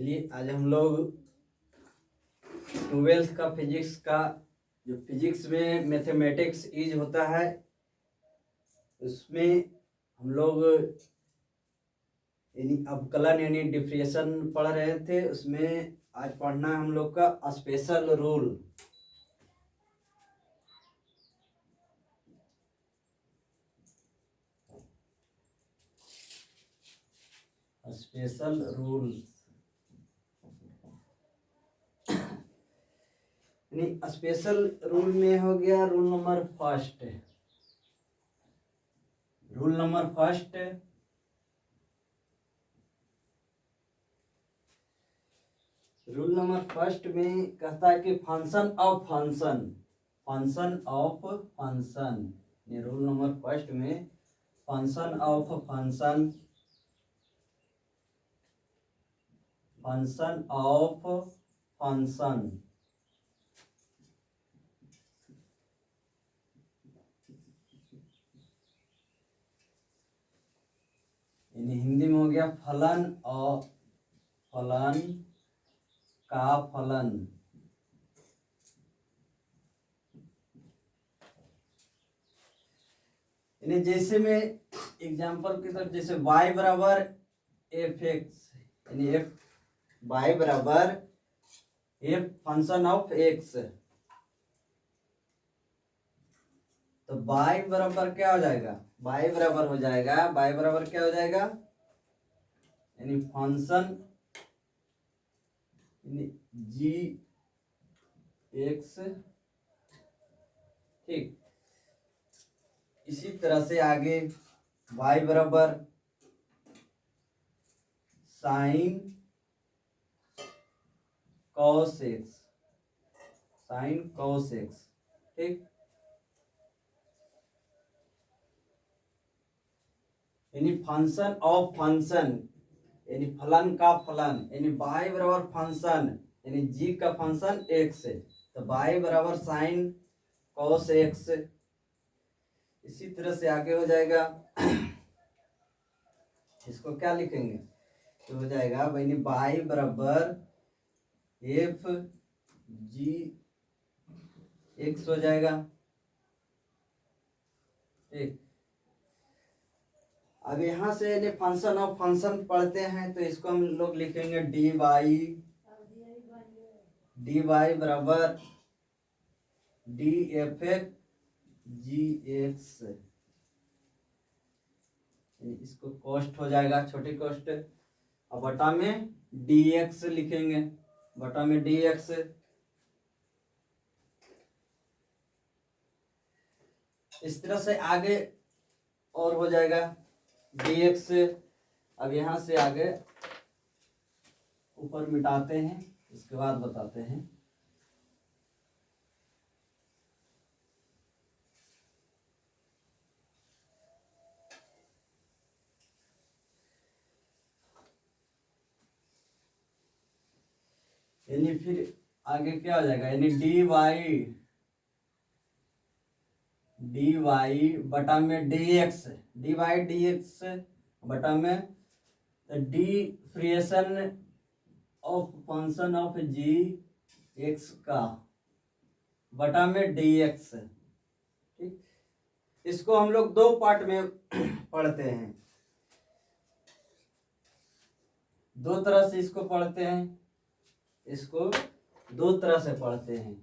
चलिए आज हम लोग ट्वेल्थ का फिजिक्स का जो फिजिक्स में मैथमेटिक्स यूज होता है उसमें हम लोग यानी अवकलन यानी डिफरेंशिएशन पढ़ रहे थे। उसमें आज पढ़ना है हम लोग का स्पेशल रूल। स्पेशल रूल यानी स्पेशल रूल में हो गया rule number first. Rule number first, rule number first में कहता है कि function of function, function of function. Rule number first में function of function, function of function यानी हिंदी में हो गया फलन और फलन का फलन। यानी जैसे में एग्जांपल की तरफ जैसे y बराबर एफ एक्स, यानी एफ y बराबर एफ फंक्शन ऑफ एक्स, तो y बराबर क्या हो जाएगा, y बराबर हो जाएगा, y बराबर क्या हो जाएगा यानी फंक्शन जी एक्स। ठीक, इसी तरह से आगे y बराबर sine cos x, sine cos x. ठीक, यानी फंक्शन ऑफ फंक्शन यानी फलन का फलन, यानी y बराबर फंक्शन यानी g का फंक्शन x है तो y बराबर साइन कॉस x। इसी तरह से आगे हो जाएगा इसको क्या लिखेंगे तो हो जाएगा यानी y बराबर एफ जी एक्स हो जाएगा। ठीक, अब यहाँ से यानी फंक्शन ऑफ फंक्शन पढ़ते हैं तो इसको हम लोग लिखेंगे डी वाई, डी वाई बराबर डी एफ एक्स जी एक्स, इसको कॉस्ट हो जाएगा छोटी कॉस्ट, और बटा में डी एक्स लिखेंगे, बटा में डी एक्स। इस तरह से आगे और हो जाएगा dx। अब यहाँ से आगे ऊपर मिटाते हैं, इसके बाद बताते हैं। यानी फिर आगे क्या हो जाएगा यानी डी वाई बटा में d x, d y d x बटा में differentiation of function of g x का बटा में डी एक्स। ठीक, इसको हम लोग दो पार्ट में पढ़ते हैं, दो तरह से इसको पढ़ते हैं, इसको दो तरह से पढ़ते हैं।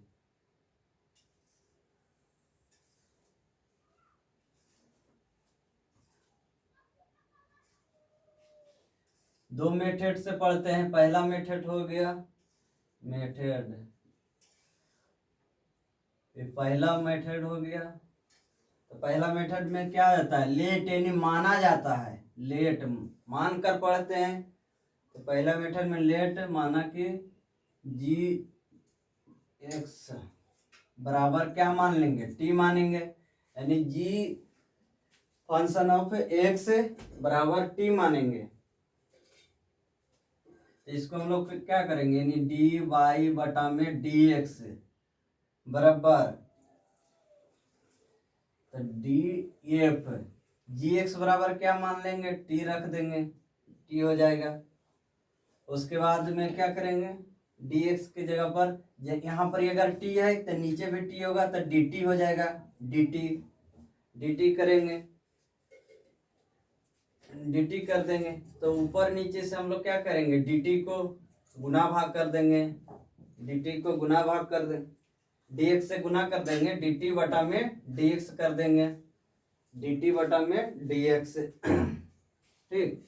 दो मेथड से पढ़ते हैं। पहला मेथड हो गया मेथड, पहला मेथड हो गया तो पहला मेथड में क्या होता है लेट यानी माना जाता है, लेट मान कर पढ़ते हैं। तो पहला मेथड में लेट माना कि जी एक्स बराबर क्या मान लेंगे टी मानेंगे, यानी जी फंक्शन ऑफ एक्स बराबर टी मानेंगे। तो इसको हम लोग क्या करेंगे यानी डी वाई बटा में डी एक्स बराबर तो डी एफ जी एक्स बराबर क्या मान लेंगे टी रख देंगे, टी हो जाएगा। उसके बाद में क्या करेंगे, dx की जगह पर यहाँ पर अगर t है तो नीचे भी t होगा तो dt हो जाएगा, dt करेंगे, dt कर देंगे तो ऊपर नीचे से हम लोग क्या करेंगे, dt को गुना भाग कर देंगे, dt को गुना भाग कर देंगे, dx से गुना कर देंगे, dt बटा में dx कर देंगे, dt बटा में dx ठीक।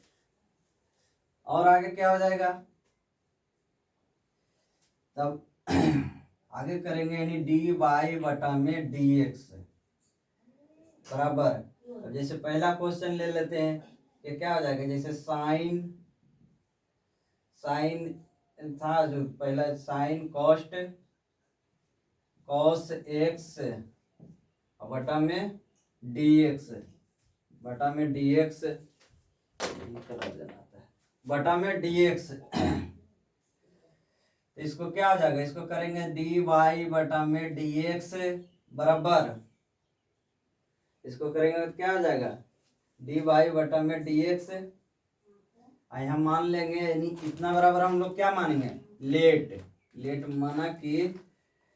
और आगे क्या हो जाएगा, तब आगे करेंगे यानी dy बटा में dx बराबर। अब जैसे पहला क्वेश्चन ले लेते हैं कि क्या हो जाएगा, जैसे साइन था जो पहला, साइन कॉस्ट कॉस एक्स बटा में dx बटा में dx बटा में dx इसको क्या हो जाएगा, इसको करेंगे dy बटा में dx बराबर, इसको करेंगे तो क्या हो जाएगा, dy बटा में dx। हम मान लेंगे यानी कितना बराबर हम लोग क्या मानेंगे, लेट माना कि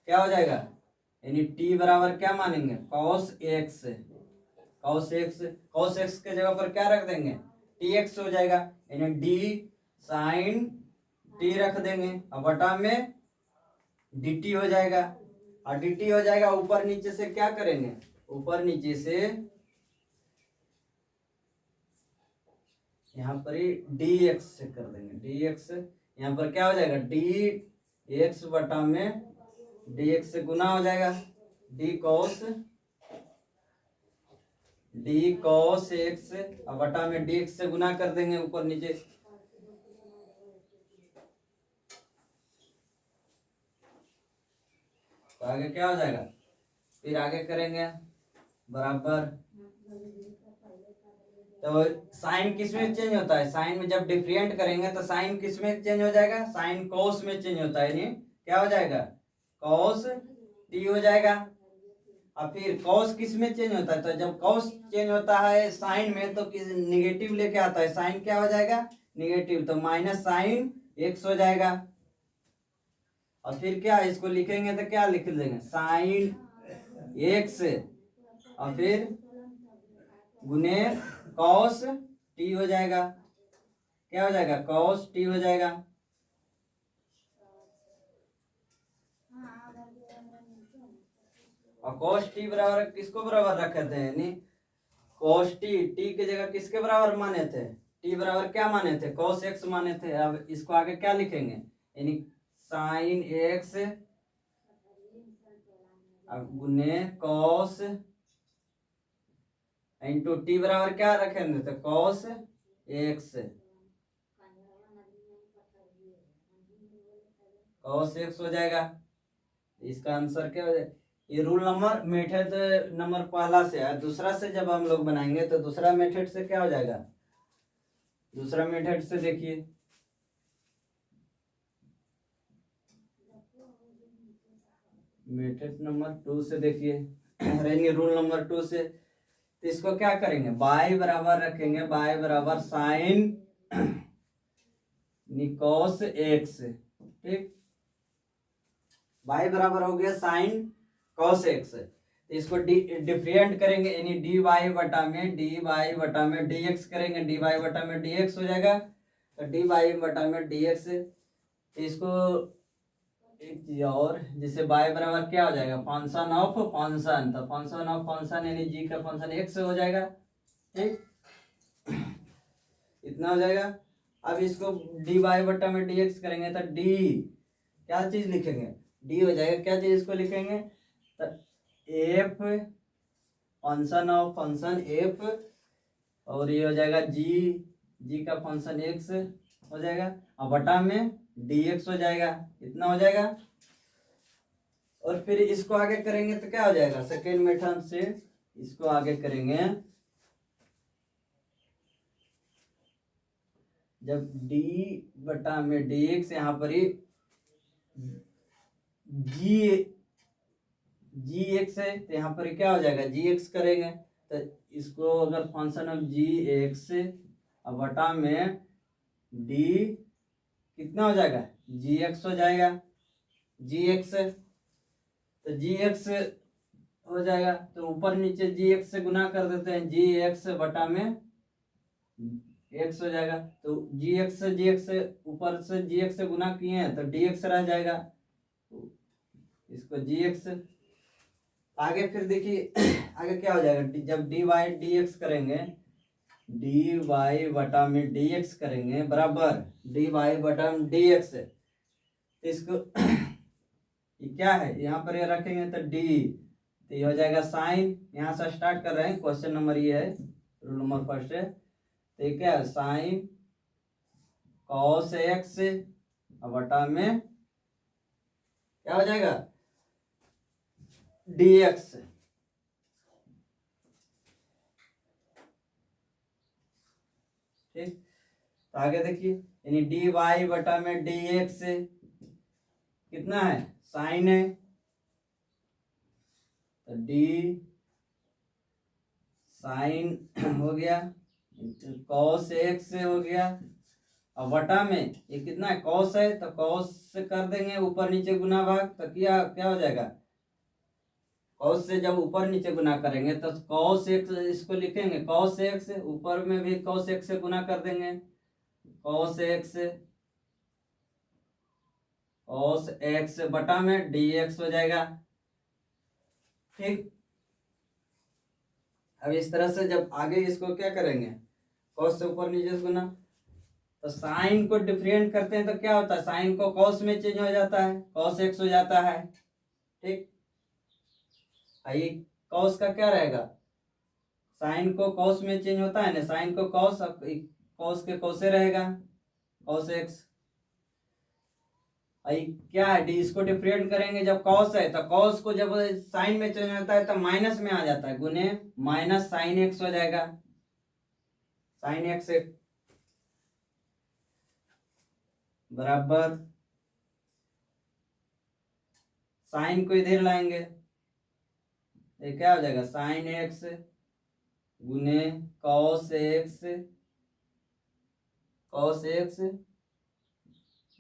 क्या हो जाएगा, यानी t बराबर क्या मानेंगे, cos x के जगह पर क्या रख देंगे, tx हो जाएगा, यानी d sin t रख देंगे और बटा में dt हो जाएगा, और dt हो जाएगा, ऊपर नीचे से क्या करेंगे, ऊपर नीचे से यहाँ पर ही dx से कर देंगे, dx यहाँ पर क्या हो जाएगा, dx बटा में dx से गुना हो जाएगा, d cos x और बटा में dx से गुना कर देंगे ऊपर नीचे, तो आगे क्या हो जाएगा, फिर आगे करेंगे बराबर। तो साइन किस में चेंज होता है, साइन में जब डिफरेंट करेंगे तो साइन किस में चेंज हो जाएगा, साइन कोस में चेंज होता है, यानी क्या हो जाएगा, कॉस टी हो जाएगा। और फिर कॉस किस में चेंज होता है, तो जब कॉस चेंज होता है साइन में तो किस निगेटिव लेके आता है, साइन क्या हो जाएगा, निगेटिव, तो माइनस साइन एक्स हो जाएगा। और फिर क्या इसको लिखेंगे तो क्या लिख देंगे, साइन एक्स और फिर गुने कॉस टी हो जाएगा, क्या हो जाएगा, कॉस टी हो जाएगा। और कॉस टी बराबर किसको बराबर रखे थे, यानी कॉस टी की जगह किसके बराबर माने थे, टी बराबर क्या माने थे, कॉस एक्स माने थे। अब इसको आगे क्या लिखेंगे, यानी साइन एक्स गुने कॉस इंटू टी बराबर क्या रखेंगे, तो कॉस एक्स, कॉस एक्स हो जाएगा। इसका आंसर क्या हो जाएगा, ये रूल नंबर मेथड नंबर पहला से है, दूसरा से जब हम लोग बनाएंगे तो दूसरा मेथड से क्या हो जाएगा, दूसरा मेथड से देखिए, मेथड नंबर 2 से देखिए रहेंगे रूल नंबर 2 से, तो इसको क्या करेंगे, बाई बराबर रखेंगे, बाई बराबर साइन निकोस एक्स, ठीक, बाई बराबर हो गया साइन कॉस एक्स, तो इसको डिफरेंट करेंगे, यानी डी वाई बटा में डी एक्स करेंगे, डी वाई बटा में डी एक्स हो जाएगा, तो डी वाई बटा में डी एक्स। इसको एक चीज और, जिससे बाय बराबर क्या हो जाएगा, फंक्शन ऑफ फंक्शन, तो फंक्शन ऑफ फंक्शन यानी जी का फंक्शन एक्स हो जाएगा, ठीक, इतना हो जाएगा। अब इसको डी वाई बटा में डी एक्स करेंगे तो डी क्या चीज लिखेंगे, डी हो जाएगा, क्या चीज इसको लिखेंगे, तो F function of function F, और ये हो जाएगा जी का फंक्शन एक्स हो जाएगा, और बटा में डी एक्स हो जाएगा, इतना हो जाएगा। और फिर इसको आगे करेंगे तो क्या हो जाएगा, सेकेंड मेथड से इसको आगे करेंगे, जब d बटा में dx यहाँ पर ही जी एक्स है तो यहाँ पर क्या हो जाएगा, जी एक्स करेंगे, तो इसको अगर फंक्शन ऑफ जी एक्स बटा में डी कितना हो जाएगा, जी एक्स हो जाएगा, जी एक्स, तो जी एक्स हो जाएगा, तो ऊपर नीचे जी एक्स से गुना कर देते हैं, जी एक्स बटा में एक्स हो जाएगा, तो जी एक्स से ऊपर से जी एक्स से गुना किए हैं तो डी एक्स रह जाएगा, तो इसको जी एक्स। आगे फिर देखिए आगे क्या हो जाएगा, जब डी वाई डी एक्स करेंगे, डी वाई बटा में डी एक्स करेंगे बराबर डी वाई बटा में डी एक्स, तो इसको ये क्या है, यहाँ पर ये रखेंगे तो डी, तो ये हो जाएगा साइन, यहाँ से स्टार्ट कर रहे हैं, क्वेश्चन नंबर ये है, रूल नंबर फर्स्ट है, तो ये क्या है, साइन कॉस एक्स बटा में क्या हो जाएगा, डी एक्स। ठीक, तो आगे देखिए, यानी डी वाई बटा में डी एक्स कितना है, साइन है, तो डी साइन हो गया, कॉस एक्स हो गया, और बटा में ये कितना है, कॉस है, तो कॉस से कर देंगे ऊपर नीचे गुना भाग, तो क्या क्या हो जाएगा, कॉस से जब ऊपर नीचे गुना करेंगे तो कॉस एक्स, इसको लिखेंगे कॉस एक्स, ऊपर में भी कॉस एक्स से गुना कर देंगे, कॉस एक्स बटा में डी एक्स हो जाएगा। ठीक, अब इस तरह से जब आगे इसको क्या करेंगे, कॉस से ऊपर नीचे से गुना, तो साइन को डिफरेंट करते हैं तो क्या होता है, साइन को कॉस में चेंज हो जाता है, कॉस एक्स हो जाता है। ठीक, आइए कॉस का क्या रहेगा, साइन को कॉस में चेंज होता है ना, साइन को कॉस, कॉस के कॉसे रहेगा, कॉस एक्स। आई क्या है, डी इसको डिफरेंट करेंगे, जब कॉस है तो कॉस को जब साइन में चेंज होता है तो माइनस में आ जाता है, गुने माइनस साइन एक्स हो जाएगा, साइन एक्स बराबर साइन को इधर लाएंगे, ये क्या हो जाएगा, साइन एक्स गुने cos x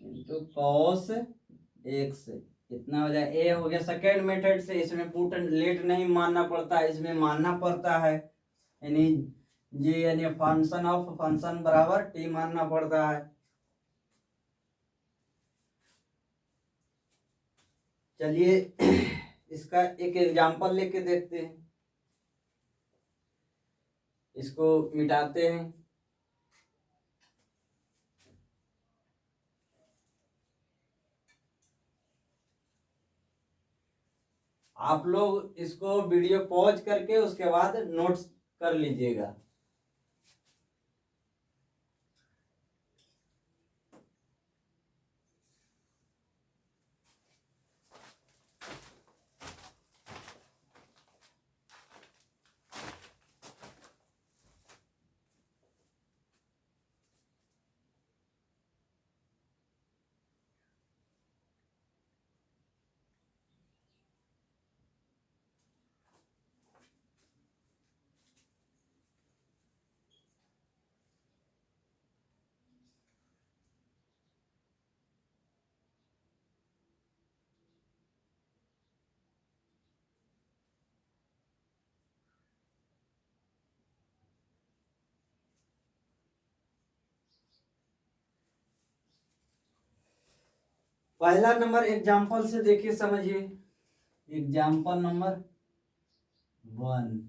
into cos x, कितना हो जाए, ए हो गया सेकेंड मेथड से, इसमें पुट लेट नहीं मानना पड़ता है, इसमें मानना पड़ता है, यानी जी यानी फंक्शन ऑफ फंक्शन बराबर टी मानना पड़ता है। चलिए इसका एक एग्जांपल लेके देखते हैं, इसको मिटाते हैं, आप लोग इसको वीडियो पॉज करके उसके बाद नोट्स कर लीजिएगा। पहला नंबर एग्जाम्पल से देखिए, समझिए, एग्जाम्पल नंबर 1,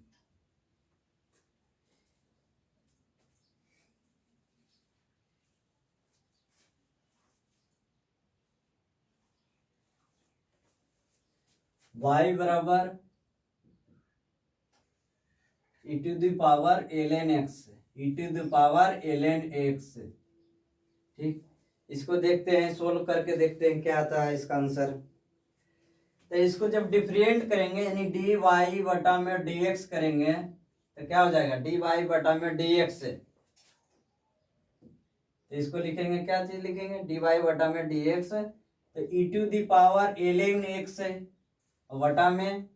y बराबर e to the power ln x। ठीक, इसको देखते हैं, सोल्व करके देखते हैं क्या आता है इसका आंसर। तो इसको जब डिफरेंट करेंगे यानी डी वाई बटा में डी एक्स करेंगे तो क्या हो जाएगा, डी वाई बटा में डी एक्स, तो इसको लिखेंगे, क्या चीज लिखेंगे, डी वाई बटा में डी एक्स, तो e to the power ln x है बटा में,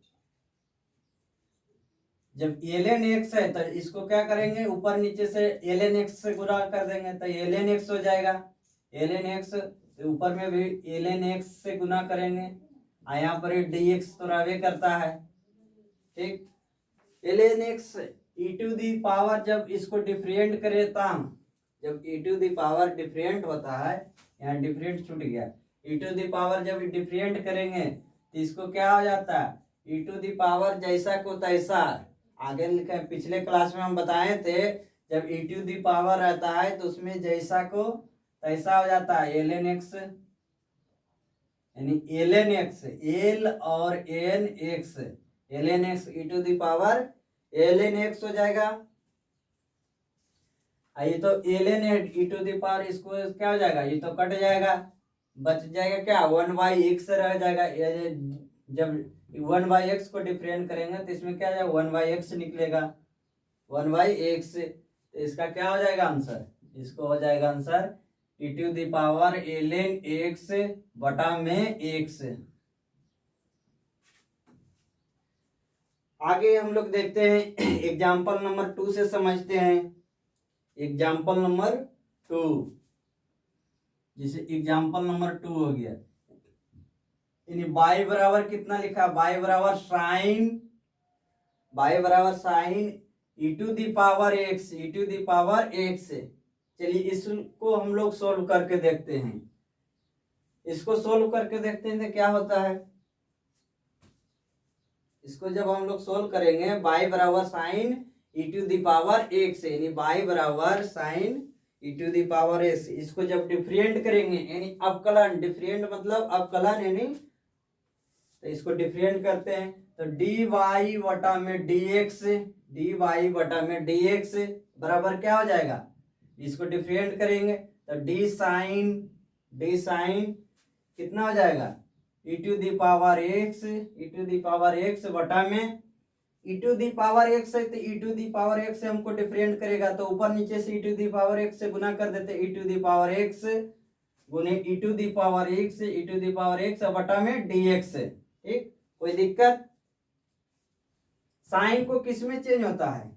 जब ln x है तो इसको क्या करेंगे, ऊपर नीचे से ln x से गुणा कर देंगे तो ln x हो जाएगा, ln x, ऊपर में भी ln x से गुना करेंगे, यहाँ पर dx तो रहे करता है, ठीक। ln x e to the power, जब इसको डिफरेंट करे तब, जब e to the power different होता है, यहाँ डिफरेंट छूट गया, e टू दी पावर जब डिफरेंट करेंगे तो इसको क्या हो जाता है, e टू दी पावर जैसा को तैसा, आगे लिखा है, पिछले क्लास में हम बताए थे जब e टू दी पावर रहता है तो उसमें जैसा को तैसा हो जाता है, ln x, यानी ln x, l और n x, ln x e to the power ln x हो जाएगा। ये तो ln e to the power, इसको क्या हो जाएगा, ये तो कट जाएगा, बच जाएगा क्या, 1/x रह जाएगा। जब 1/x को डिफरेंट करेंगे तो इसमें क्या जाएगा, 1/x निकलेगा, 1/x, तो इसका क्या हो जाएगा आंसर, इसको हो जाएगा answer e to the power ln x बटा में x। आगे हम लोग देखते हैं एग्जाम्पल नंबर 2 से समझते हैं। एग्जाम्पल नंबर 2, जैसे एग्जाम्पल नंबर 2 हो गया, यानी y बराबर कितना लिखा, y बराबर sine e to the power x, e to the power x। चलिए इसको हम लोग सोल्व करके देखते हैं, इसको सोल्व करके देखते हैं तो क्या होता है, इसको जब हम लोग सोल्व करेंगे, y बराबर sine e to the power x, यानी y बराबर sine e to the power x, इसको जब डिफरेंट करेंगे, यानी अवकलन, डिफरेंट मतलब अवकलन, यानी तो इसको डिफरेंट करते हैं तो dy बटा में dx, dy बटा में dx बराबर क्या हो जाएगा, इसको डिफरेंट करेंगे तो d साइन कितना हो जाएगा, e to the power x बटा में e to the power x है तो e to the power x से हमको डिफरेंट करेगा तो ऊपर नीचे से e to the power x से गुना कर देते, e to the power x गुने e to the power x बटा में dx, ठीक। कोई दिक्कत, साइन को किस में चेंज होता है,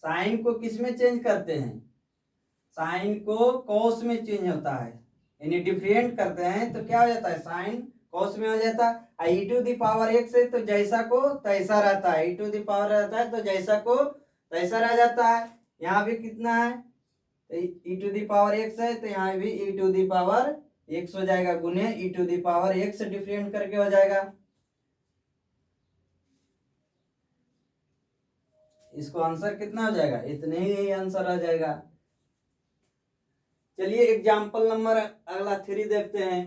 साइन को किस में चेंज करते हैं, साइन को कॉस में चेंज होता है, यानी डिफरेंट करते हैं तो क्या हो जाता है, साइन कॉस में हो जाता है। E to the power x है तो जैसा को तैसा रहता है, ई टू दी पावर रहता है तो जैसा को तैसा रह जाता है। यहाँ भी कितना है, e to the power x है तो यहाँ भी e to the power x हो जाएगा, गुने e to the power x different करके हो जाएगा। इसको आंसर कितना हो जाएगा, इतने ही आंसर आ जाएगा। चलिए एग्जाम्पल नंबर अगला 3 देखते हैं,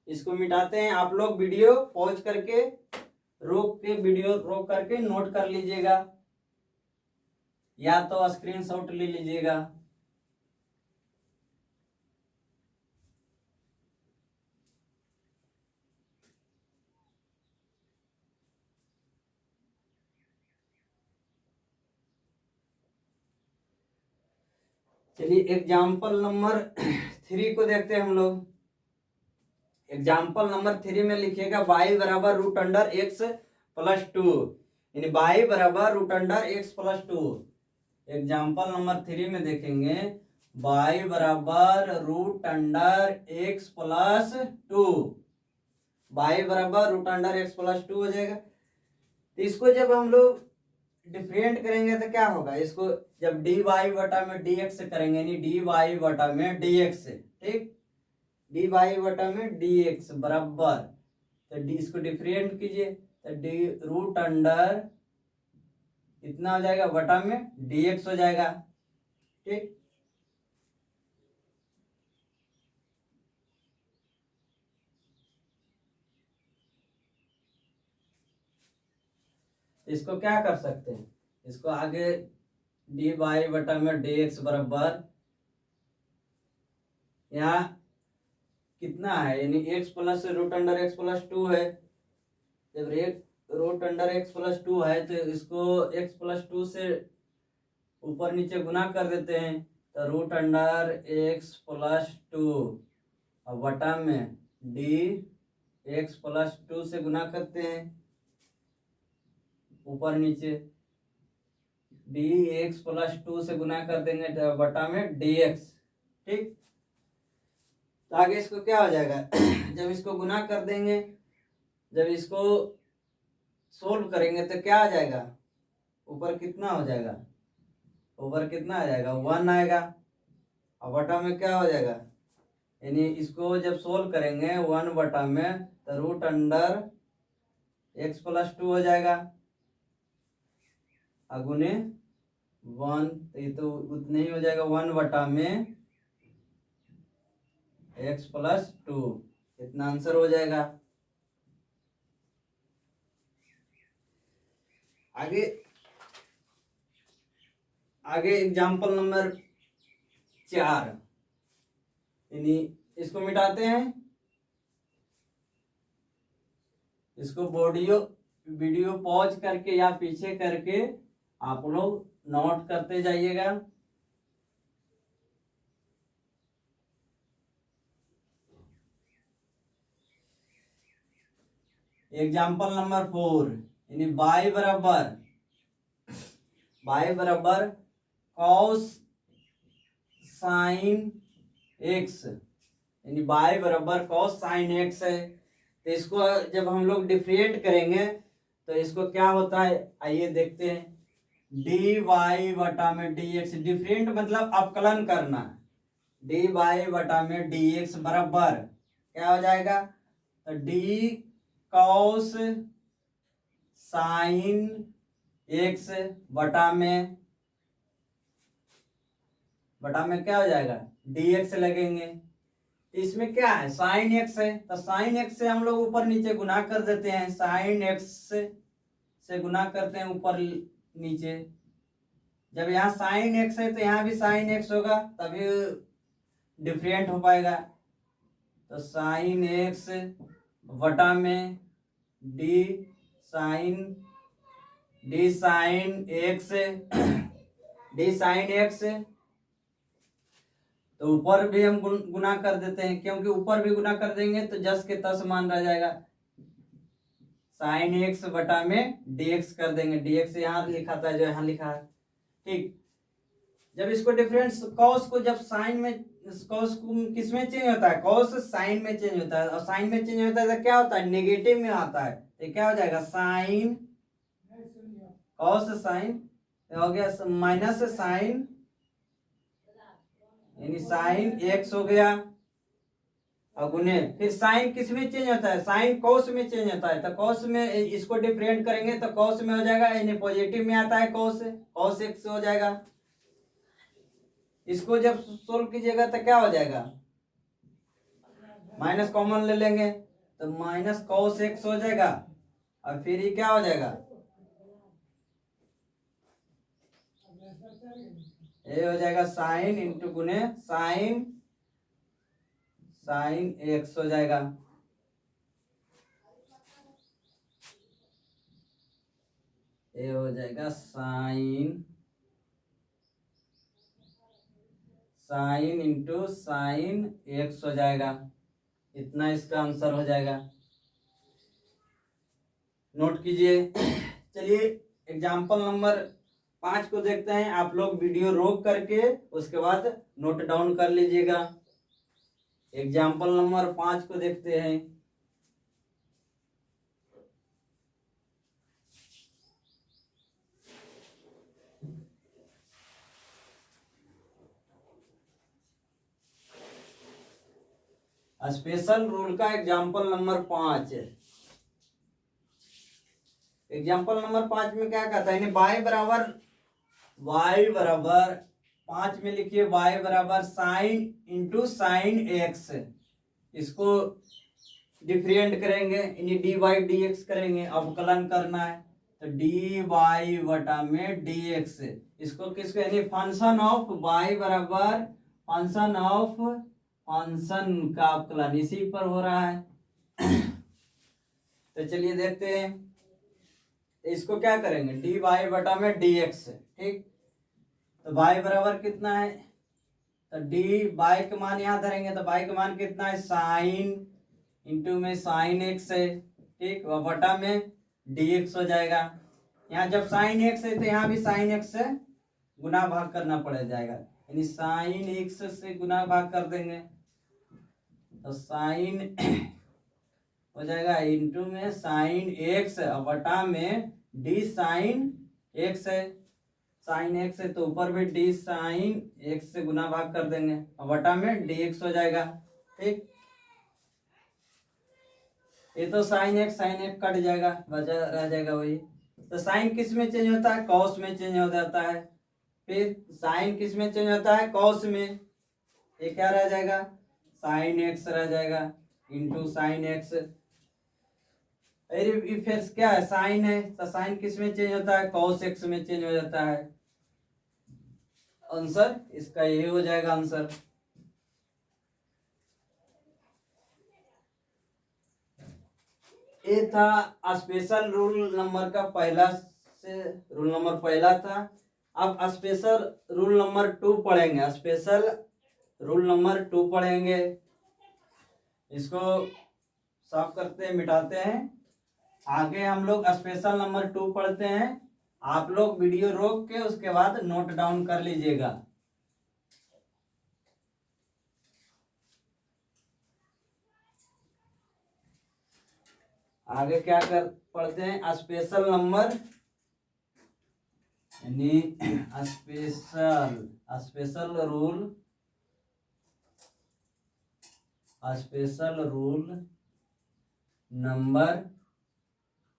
इसको मिटाते हैं। आप लोग वीडियो पॉज करके वीडियो रोक करके नोट कर लीजिएगा या तो स्क्रीनशॉट ले लीजिएगा। चलिए एग्जाम्पल नंबर 3 को देखते हैं हम लोग। एग्जाम्पल नंबर 3 में लिखिएगा y बराबर रूट अंडर x प्लस 2, यानी y बराबर root under x plus 2। Example number 3 में देखेंगे y बराबर root under x plus 2, y बराबर रूट अंडर x प्लस 2 हो जाएगा। तो इसको जब हम लोग डिफरेंट करेंगे तो क्या होगा, इसको जब dy बटा में dx करेंगे, यानी dy बटा में dx, ठीक, dy बटा में dx बराबर, तो d इसको डिफरेंट कीजिए तो d रूट अंडर कितना हो जाएगा, बटा में dx हो जाएगा, ठीक। इसको क्या कर सकते हैं, इसको आगे dy बटा में dx बराबर, यहाँ कितना है, यानी x plus root under x plus 2 है, जब रूट अंडर x प्लस 2 है तो इसको x प्लस 2 से ऊपर नीचे गुना कर देते हैं तो रूट अंडर x प्लस 2 और बटा में डी x प्लस 2 से गुना करते हैं ऊपर नीचे, डी x प्लस 2 से गुना कर देंगे तो बटा में dx, ठीक। तो आगे इसको क्या हो जाएगा जब इसको गुना कर देंगे, जब इसको सोल्व करेंगे तो क्या आ जाएगा, ऊपर कितना हो जाएगा, ऊपर कितना आ जाएगा 1 आएगा, और बटा में क्या हो जाएगा, यानी इसको जब सोल्व करेंगे 1 बटा में तो रूट अंडर x + 2 हो जाएगा, अगुने 1, तो ये तो उतने ही हो जाएगा 1 बटा में x + 2, इतना आंसर हो जाएगा। आगे एग्जाम्पल नंबर 4, यानी इसको मिटाते हैं, इसको वीडियो पॉज करके या पीछे करके आप लोग नोट करते जाइएगा। एग्जाम्पल नंबर 4, यानी y बराबर cos sin x, यानी y बराबर cos sin x है। तो इसको जब हम लोग डिफरेंट करेंगे तो इसको क्या होता है, आइए देखते हैं। dy बटा में dx, डिफरेंट मतलब अवकलन करना, dy बटा में dx बराबर क्या हो जाएगा, तो d cos sin x बटा में क्या हो जाएगा, dx लगेंगे। इसमें क्या है, साइन एक्स है, तो साइन एक्स से हम लोग ऊपर नीचे गुना कर देते हैं, साइन एक्स से गुना करते हैं ऊपर नीचे। जब यहाँ साइन एक्स है तो यहाँ भी साइन एक्स होगा, तभी डिफरेंट हो पाएगा। तो साइन एक्स बटा में डी साइन एक्स, तो ऊपर भी हम गुना कर देते हैं, क्योंकि ऊपर भी गुना कर देंगे तो जस के तस मान रह जाएगा। साइन एक्स बटा में dx कर देंगे, dx यहाँ लिखा था जो यहाँ लिखा है, ठीक। जब इसको डिफरेंस कॉस को, जब साइन में कॉस को किस में चेंज होता है, कॉस साइन में चेंज होता है, और साइन में चेंज होता है तो क्या होता है, नेगेटिव में आता है। तो क्या हो जाएगा, साइन कॉस साइन हो गया माइनस साइन, यानी साइन एक्स हो गया, और गुने फिर साइन किस में चेंज होता है, साइन कॉस में चेंज होता है। तो कॉस में इसको डिफरेंट करेंगे तो कॉस में हो जाएगा, यानी पॉजिटिव में आता है कॉस एक्स हो जाएगा। इसको जब सोल्व कीजिएगा तो क्या हो जाएगा, माइनस कॉमन ले लेंगे तो माइनस कॉस एक्स हो जाएगा, और फिर ये क्या हो जाएगा, ये हो जाएगा साइन इंटू गुने साइन एक्स हो जाएगा। ये हो जाएगा साइन इंटू साइन एक्स हो जाएगा, इतना इसका आंसर हो जाएगा। नोट कीजिए। चलिए एग्जाम्पल नंबर 5 को देखते हैं। आप लोग वीडियो रोक करके उसके बाद नोट डाउन कर लीजिएगा। एग्जाम्पल नंबर 5 को देखते हैं। स्पेशल रूल का एग्जाम्पल नंबर 5। एग्जाम्पल नंबर 5 में क्या कहता है, y बराबर 5 में लिखिए y बराबर साइन इंटू साइन एक्स, इसको डिफरेंट करेंगे, यानी डी वाई डी एक्स करेंगे, अवकलन करना है। तो डी वाई बटा में डी एक्स, इसको किसको, यानी फंक्शन ऑफ y बराबर फंक्शन ऑफ फंक्शन का अवकलन इसी पर हो रहा है। तो चलिए देखते हैं, इसको क्या करेंगे, डी वाई बटा में डी एक्स, ठीक। तो y बराबर कितना है, तो डी वाई के मान यहाँ धरेंगे, तो y का मान कितना है, साइन इंटू में साइन एक्स है, ठीक, वह बटा में डी एक्स हो जाएगा। यहाँ जब साइन एक्स है तो यहाँ भी साइन एक्स से गुना भाग करना पड़ जाएगा, यानी साइन एक्स से गुना भाग कर देंगे। तो साइन हो जाएगा इंटू में साइन एक्स बटा में डी साइन एक्स है, साइन एक्स है तो ऊपर भी डी साइन एक्स से गुना भाग कर देंगे और बटा में डी एक्स हो जाएगा। ठीक, ये तो साइन एक्स कट जाएगा, बचा रह जाएगा वही। तो साइन किस में चेंज होता है, कॉस में चेंज हो जाता है। फिर साइन किस में चेंज होता है, कॉस में। ये क्या रह जाएगा, साइन एक्स रह जाएगा इंटू साइन एक्स। अरे फिर क्या है, साइन है तो साइन किस में चेंज होता है, कॉस एक्स में चेंज हो जाता है। आंसर इसका ये हो जाएगा आंसर। ये था स्पेशल रूल नंबर का पहला से, रूल नंबर पहला था। अब स्पेशल रूल नंबर 2 पढ़ेंगे, स्पेशल रूल नंबर 2 पढ़ेंगे। इसको साफ करते हैं, मिटाते हैं, आगे हम लोग स्पेशल नंबर 2 पढ़ते हैं। आप लोग वीडियो रोक के उसके बाद नोट डाउन कर लीजिएगा। आगे क्या कर पढ़ते हैं, स्पेशल नंबर यानी special rule number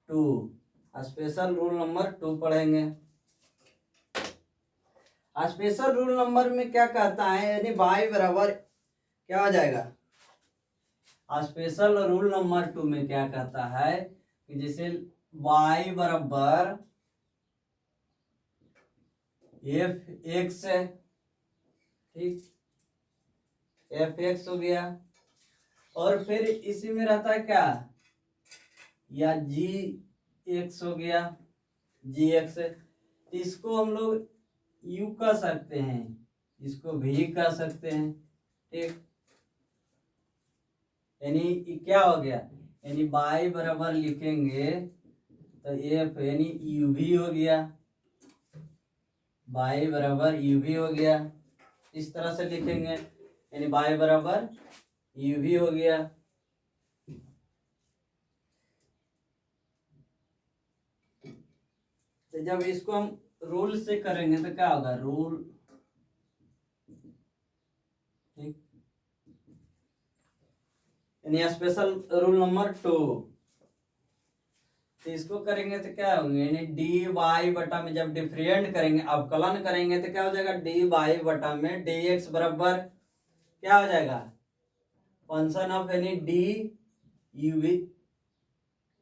2, special rule number 2 पढ़ेंगे। स्पेशल रूल नंबर में क्या कहता है, यानी y बराबर क्या हो जाएगा, स्पेशल रूल नंबर 2 में क्या कहता है कि जैसे y बराबर एफ एक्स है, ठीक, एफ एक्स हो गया। और फिर इसी में रहता है क्या, या जी एक्स हो गया, जी एक्स। इसको हम लोग यू कह सकते हैं, इसको भी कह सकते हैं, ठीक। यानी क्या हो गया, यानी बाई बराबर लिखेंगे तो एफ यानी यू भी हो गया, बाई बराबर यू भी हो गया, इस तरह से लिखेंगे, यानी बाई बराबर यू भी हो गया। तो जब इसको हम रूल से करेंगे तो क्या होगा, रूल, ठीक, यानी स्पेशल रूल नंबर 2। तो इसको करेंगे तो क्या होंगे, यानी डी वाई बटा में जब डिफरेंट करेंगे, अवकलन करेंगे तो क्या हो जाएगा, डी वाई बटा में डी एक्स बराबर क्या हो जाएगा, फंक्शन ऑफ यानी डी यू वी,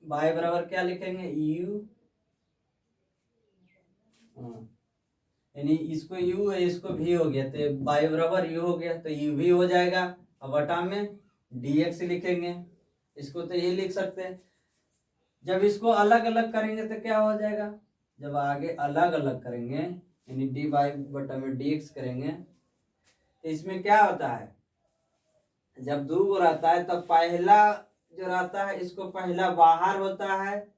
वाई बराबर क्या लिखेंगे, यू, यानी इसको यू है इसको भी हो गया तो वाई बराबर यू हो गया, तो यू भी हो जाएगा। अब बटा में डी एक्स लिखेंगे, इसको तो ये लिख सकते हैं। जब इसको अलग अलग करेंगे तो क्या हो जाएगा, जब आगे अलग अलग करेंगे यानी डी वाई बटा में डी एक्स करेंगे तो इसमें क्या होता है, जब दो गो रहता है तो पहला जो रहता है इसको पहला बाहर होता है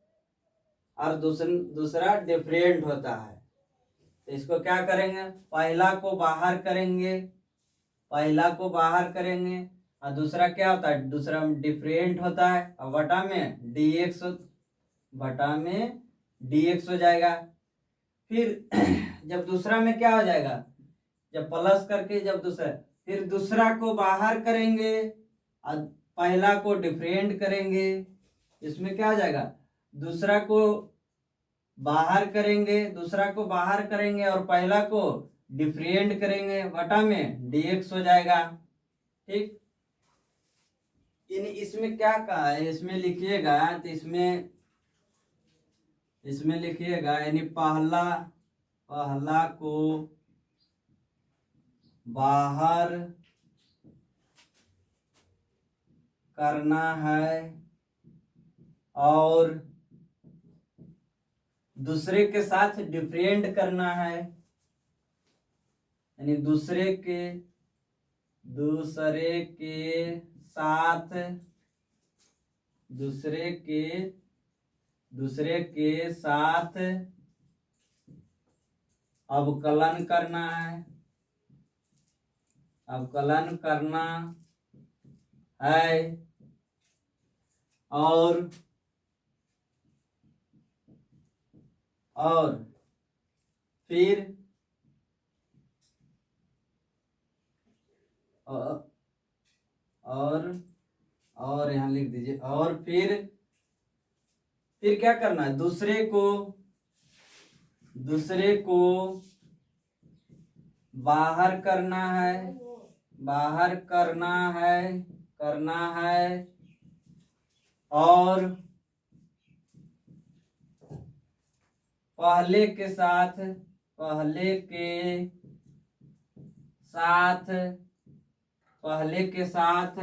और दूसरा डिफरेंट होता है। तो इसको क्या करेंगे, पहला को बाहर करेंगे, पहला को बाहर करेंगे और दूसरा क्या होता है, दूसरा डिफरेंट होता है और बटा में dx, बटा में dx हो जाएगा। फिर जब दूसरा में क्या हो जाएगा, जब प्लस करके जब दूसरा, फिर दूसरा को बाहर करेंगे और पहला को डिफरेंट करेंगे, इसमें क्या हो जाएगा, दूसरा को बाहर करेंगे, दूसरा को बाहर करेंगे और पहला को डिफरेंट करेंगे, बटा में dx हो जाएगा, ठीक। यानी इसमें क्या कहा है, इसमें लिखिएगा तो इसमें लिखिएगा यानी पहला को बाहर करना है और दूसरे के साथ डिफरेंट करना है, यानी दूसरे के साथ अवकलन करना है, अवकलन करना है और फिर और यहाँ लिख दीजिए। और फिर क्या करना है, दूसरे को बाहर करना है और पहले के साथ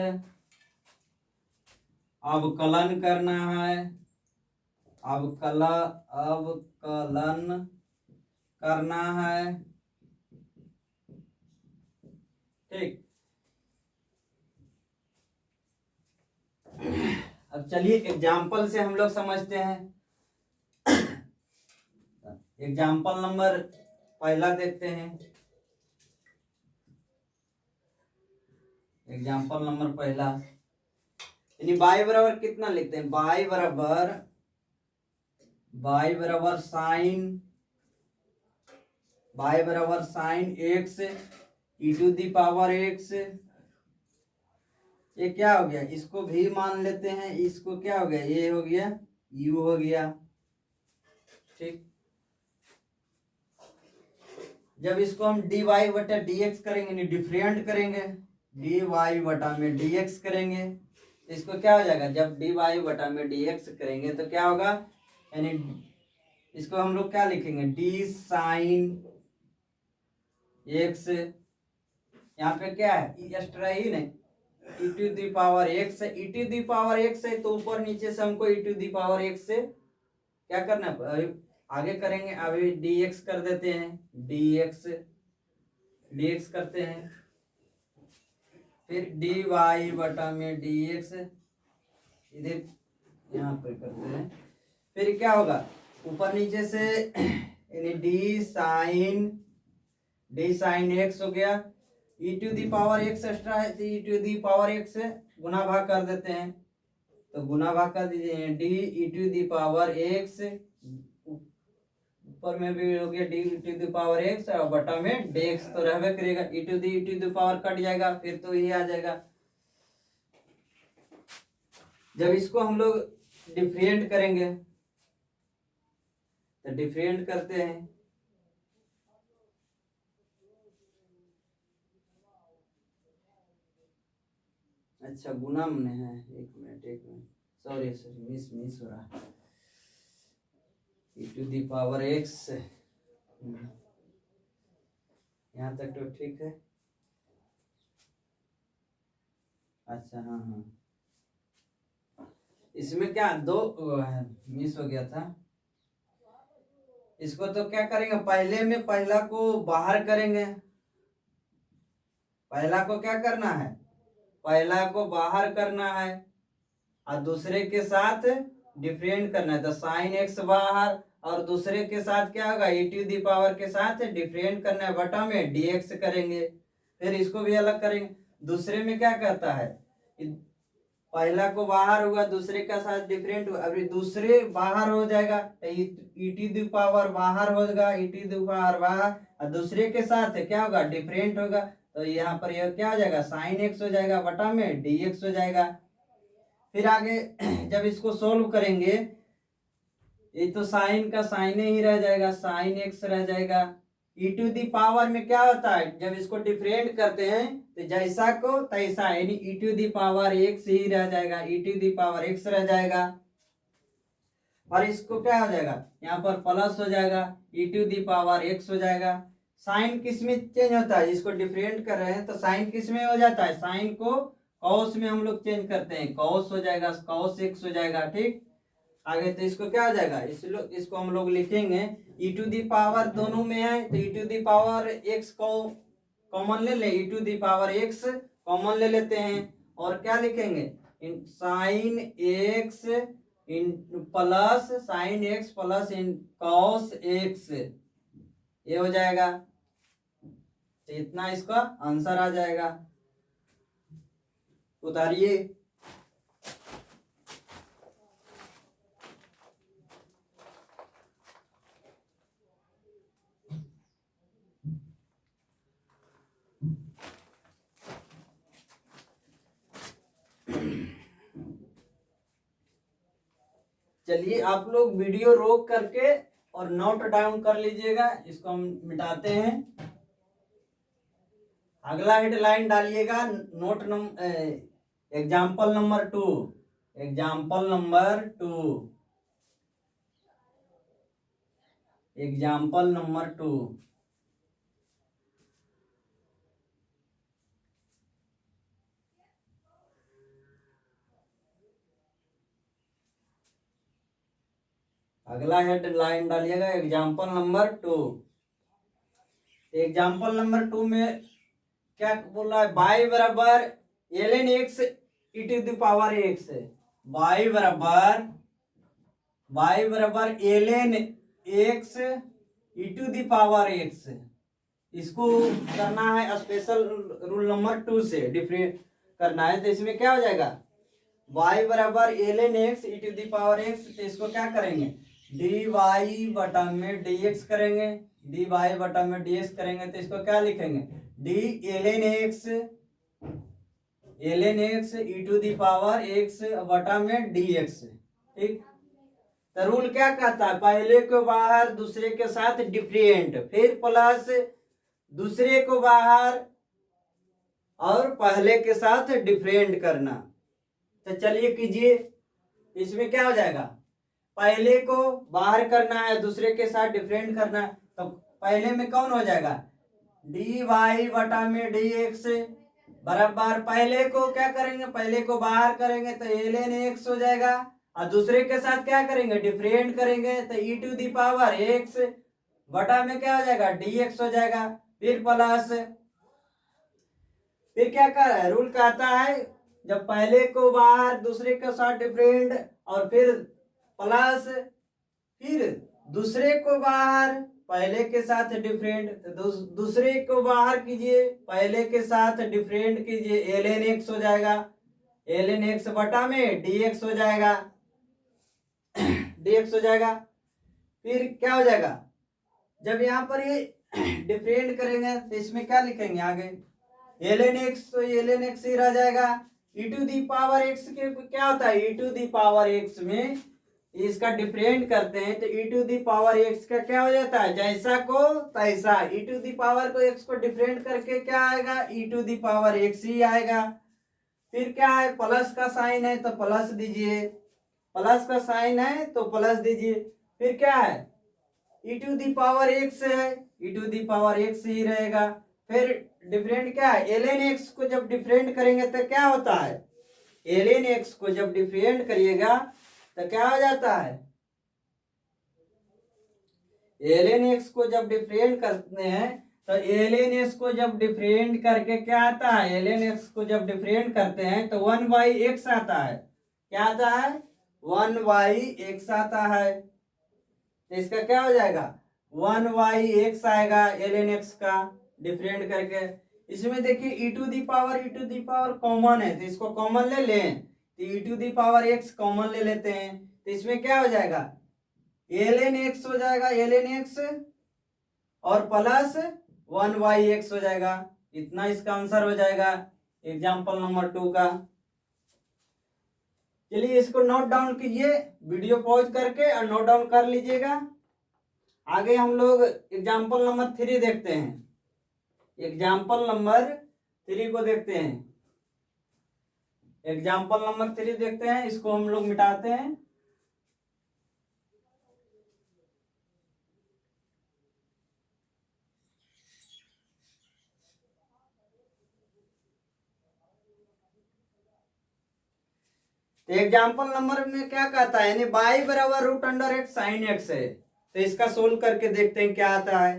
अवकलन करना है, अवकलन करना है। ठीक, अब चलिए एग्जाम्पल से हम लोग समझते हैं। एग्जाम्पल नंबर पहला देखते हैं। एग्जाम्पल नंबर पहला, यानी y बराबर कितना लिखते हैं, y बराबर sine x e to the power x। ये क्या हो गया, इसको भी मान लेते हैं, इसको क्या हो गया, ये हो गया u हो गया। ठीक, जब इसको हम dy बटा dx करेंगे, डिफरेंट करेंगे, dy बटा में dx करेंगे, इसको क्या हो जाएगा, जब dy बटा में dx करेंगे तो क्या होगा, यानी इसको हम लोग क्या लिखेंगे, d साइन x, यहाँ पे क्या है, एक्स्ट्रा ही नहीं, e to the power x है, e to the power x है तो ऊपर नीचे से हमको e to the power x से क्या करना है, आगे करेंगे। अभी dx कर देते हैं, dx करते हैं, फिर dy बटा में dx इधर यहाँ पर करते हैं, फिर क्या होगा, ऊपर नीचे से यानी d साइन x हो गया, e to the power x extra है तो e to the power x से गुना भाग कर देते हैं, तो गुना भाग कर दीजिए, d e to the power x, ऊपर में भी हो गया d to the power x और बटा में dx तो रहबे करेगा, e to the power cut जाएगा, फिर तो ये आ जाएगा। जब इसको हम लोग डिफरेंट करेंगे तो डिफरेंट करते हैं, अच्छा गुना में है, एक मिनट सॉरी मिस हो रहा है, e to the power x, यहाँ तक तो ठीक है। अच्छा हाँ, इसमें क्या दो मिस हो गया था, इसको तो क्या करेंगे, पहले में पहला को बाहर करेंगे, पहला को क्या करना है, पहला को बाहर करना है और दूसरे के साथ डिफरेंट करना है, तो साइन x बाहर और दूसरे के साथ क्या होगा, e टू दी पावर के साथ डिफरेंट करना है, बटा में dx करेंगे, फिर इसको भी अलग करेंगे। दूसरे में क्या कहता है, पहला को बाहर हुआ, दूसरे का साथ डिफरेंट हुआ, अभी दूसरे बाहर हो जाएगा, e टू दी पावर बाहर होगा, e टू दी पावर बाहर और दूसरे के साथ क्या होगा, डिफरेंट होगा, तो यहाँ पर यह क्या हो जाएगा, साइन x हो जाएगा, बटा में dx हो जाएगा। फिर आगे जब इसको सोल्व करेंगे, ये तो साइन का साइन ही रह जाएगा, साइन x रह जाएगा, e टू दी पावर में क्या होता है, जब इसको डिफरेंट करते हैं तो जैसा को तैसा, यानी e to the power x ही रह जाएगा, e to the power x रह जाएगा, और इसको क्या हो जाएगा, यहाँ पर प्लस हो जाएगा, e to the power x हो जाएगा। साइन किस में चेंज होता है, इसको डिफरेंट कर रहे हैं तो साइन किस में हो जाता है, साइन को कॉस में हम लोग चेंज करते हैं, कॉस हो जाएगा, कॉस x हो जाएगा। ठीक, आगे तो इसको क्या हो जाएगा, इसको हम लोग लिखेंगे, e टू दी पावर दोनों में है तो e to the power x को कॉमन ले ले, e to the power x common ले लेते हैं और क्या लिखेंगे, साइन x इन प्लस साइन x प्लस इन कॉस x, ये हो जाएगा, तो इतना इसका आंसर आ जाएगा। उतारिए। चलिए आप लोग वीडियो रोक करके और नोट डाउन कर लीजिएगा। इसको हम मिटाते हैं। अगला हेडलाइन डालिएगा note example number 2। Example number 2। Example number 2। अगला हेडलाइन डालिएगा एग्जाम्पल नंबर 2। एग्जाम्पल नंबर 2 में क्या बोल रहा है? y बराबर ln x e to the power x। y बराबर ln x e to the power x। इसको करना है स्पेशल रूल नंबर 2 से डिफरेंट करना है। तो इसमें क्या हो जाएगा? y बराबर ln x e to the power x। तो इसको क्या करेंगे? dy बटा में dx करेंगे। dy बटा में dx करेंगे तो इसको क्या लिखेंगे? d ln x e to the power x बटा में dx। ठीक। तो रूल क्या कहता है? पहले को बाहर दूसरे के साथ डिफरेंट, फिर प्लस दूसरे को बाहर और पहले के साथ डिफरेंट करना। तो चलिए कीजिए। इसमें क्या हो जाएगा? पहले को बाहर करना है, दूसरे के साथ डिफरेंट करना है। तो पहले में कौन हो जाएगा? dy बटा में dx बराबर पहले को क्या करेंगे? पहले को बाहर करेंगे तो ln x हो जाएगा और दूसरे के साथ क्या करेंगे? डिफरेंट करेंगे तो e to the power x बटा में क्या हो जाएगा? dx हो जाएगा। फिर प्लस, फिर क्या कर रहा है? रूल कहता है जब पहले को बाहर दूसरे के साथ डिफरेंट और फिर प्लस, फिर दूसरे को बाहर पहले के साथ डिफरेंट, तो दूसरे को बाहर कीजिए, पहले के साथ डिफरेंट कीजिए, ln x हो जाएगा। ln x बटा में dx हो जाएगा। dx हो जाएगा। फिर क्या हो जाएगा? जब यहाँ पर ये डिफरेंट करेंगे तो इसमें क्या लिखेंगे आगे? ln x, तो ln x ही रह जाएगा। e to the power x के क्या होता है? e to the power x में इसका डिफरेंट करते हैं तो e to the power x का क्या हो जाता है? जैसा को तैसा। e टू दी पावर को x को डिफरेंट करके क्या आएगा? e to the power x ही आएगा। फिर क्या है? प्लस का साइन है तो प्लस दीजिए, प्लस का साइन है तो प्लस दीजिए। फिर क्या है? e to the power x है, e to the power x ही रहेगा। फिर डिफरेंट क्या है? ln x को जब डिफरेंट करेंगे तो क्या होता है? ln x को जब डिफरेंट करिएगा तो क्या हो जाता है? ln x को जब डिफरेंट करते हैं तो ln x को जब डिफरेंट करके क्या आता है? ln x को जब डिफरेंट करते हैं तो 1/x आता है। क्या आता है? 1/x आता है। तो इसका क्या हो जाएगा? 1/x आएगा ln x का डिफरेंट करके। इसमें देखिए e to the power common है तो इसको कॉमन ले लें तो e to the power x common ले लेते हैं तो इसमें क्या हो जाएगा? ln x हो जाएगा, ln x और प्लस 1/x हो जाएगा। इतना इसका आंसर हो जाएगा एग्जाम्पल नंबर 2 का। चलिए इसको नोट डाउन कीजिए, वीडियो पॉज करके और नोट डाउन कर लीजिएगा। आगे हम लोग एग्जाम्पल नंबर 3 देखते हैं। एग्जाम्पल नंबर 3 को देखते हैं। एग्जाम्पल नंबर 3 देखते हैं, इसको हम लोग मिटाते हैं। तो एग्जाम्पल नंबर में क्या कहता है? यानी y बराबर √x sin x है। तो इसका सोल्व करके देखते हैं क्या आता है।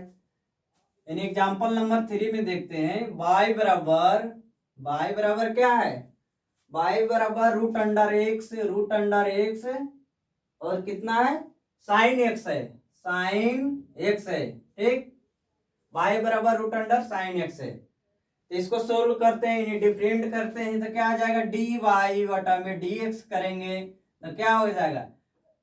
यानी एग्जाम्पल नंबर 3 में देखते हैं y बराबर क्या है? y बराबर √x और कितना है? sin x है, sin x है। ठीक। y बराबर √sin x है। इसको सोल्व करते हैं, इन्हें डिफरेंट करते हैं तो क्या आ जाएगा, डी वाई बटा में डी एक्स करेंगे तो क्या हो जाएगा,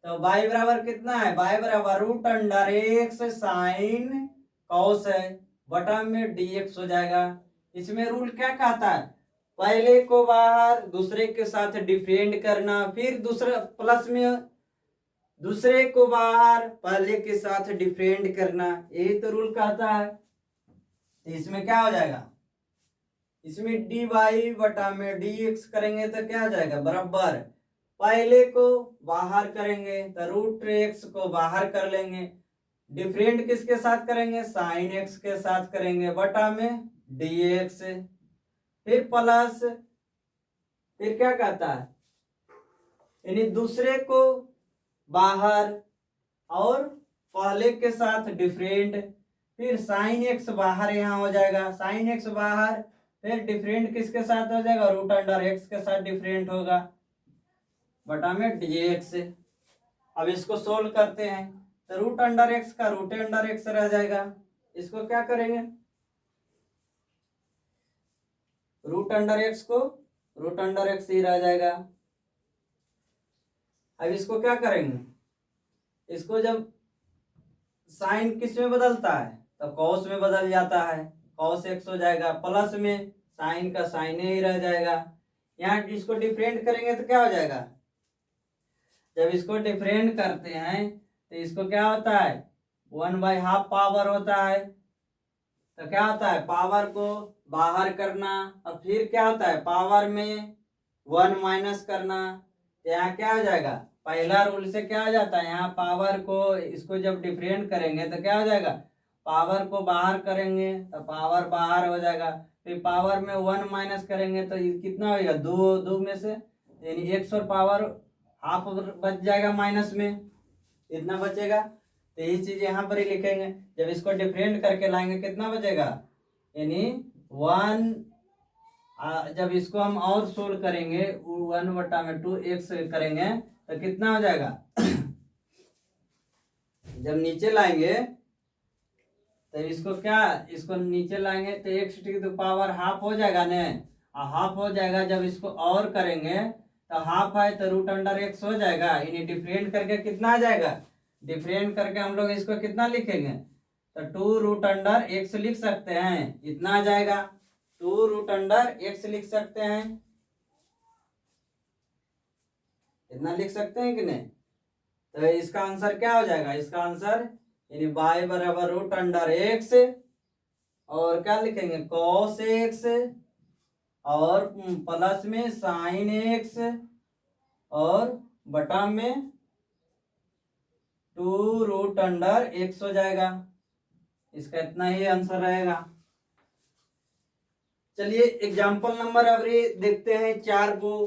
तो y बराबर कितना है, y बराबर root under x sine cos है बटा में dx हो जाएगा। इसमें रूल क्या कहता है, पहले को बाहर दूसरे के साथ डिफरेंट करना, फिर दूसरे प्लस में दूसरे को बाहर पहले के साथ डिफरेंट करना, यही तो रूल कहता है। तो इसमें क्या हो जाएगा, इसमें डी वाई बटा में डी एक्स करेंगे तो क्या हो जाएगा, बराबर पहले को बाहर करेंगे तो रूट एक्स को बाहर कर लेंगे, डिफरेंट किसके साथ करेंगे, साइन एक्स के साथ करेंगे बटा में डी एक्स, फिर प्लस, फिर क्या कहता है, यानी दूसरे को बाहर और पहले के साथ डिफरेंट, फिर साइन एक्स बाहर यहाँ हो जाएगा, साइन एक्स बाहर, फिर डिफरेंट किसके साथ हो जाएगा, रूट अंडर एक्स के साथ डिफरेंट होगा बटा में dx। अब इसको सोल्व करते हैं तो रूट अंडर एक्स का रूट अंडर एक्स रह जाएगा, इसको क्या करेंगे, रूट अंडर एक्स को रूट अंडर एक्स ही रह जाएगा। अब इसको क्या करेंगे, इसको जब साइन किस में बदलता है तो कॉस में बदल जाता है, कॉस एक्स हो जाएगा, प्लस में साइन का साइन ही रह जाएगा। यहाँ इसको डिफरेंट करेंगे तो क्या हो जाएगा, जब इसको डिफरेंट करते हैं तो इसको क्या होता है, 1/2 पावर होता है, तो क्या होता है, पावर को बाहर करना और फिर क्या होता है, पावर में 1 माइनस करना। तो यहाँ क्या हो जाएगा, पहला रूल से क्या हो जाता है, यहाँ पावर को इसको जब डिफरेंट करेंगे तो क्या हो जाएगा, पावर को बाहर करेंगे तो पावर बाहर हो जाएगा, फिर पावर में 1 माइनस करेंगे तो कितना होगा, 2 में से, यानी एक्स और पावर हाफ बच जाएगा माइनस में, इतना बचेगा। तो यही चीज यहाँ पर ही लिखेंगे, जब इसको डिफरेंट करके लाएंगे कितना बचेगा, यानी 1, जब इसको हम और सोल्व करेंगे 1/2 एक्स करेंगे तो कितना हो जाएगा जब नीचे लाएंगे तो इसको क्या, इसको नीचे लाएंगे तो एक्स की तो पावर हाफ हो जाएगा न, हाफ हो जाएगा। जब इसको और करेंगे तो हाफ है तो रूट अंडर एक्स हो जाएगा, इन्हें डिफरेंट करके कितना आ जाएगा, डिफरेंट करके हम लोग इसको कितना लिखेंगे, तो 2 रूट अंडर एक्स लिख सकते हैं, इतना आ जाएगा, 2 रूट अंडर एक्स लिख सकते हैं, इतना लिख सकते हैं कि नहीं। तो इसका आंसर क्या हो जाएगा, इसका आंसर यानी y बराबर रूट अंडर एक्स और क्या लिखेंगे, कॉस एक्स और प्लस में साइन एक्स और बटा में 2 रूट अंडर एक्स हो जाएगा। इसका इतना ही आंसर रहेगा। चलिए एग्जाम्पल नंबर अब देखते हैं 4 को,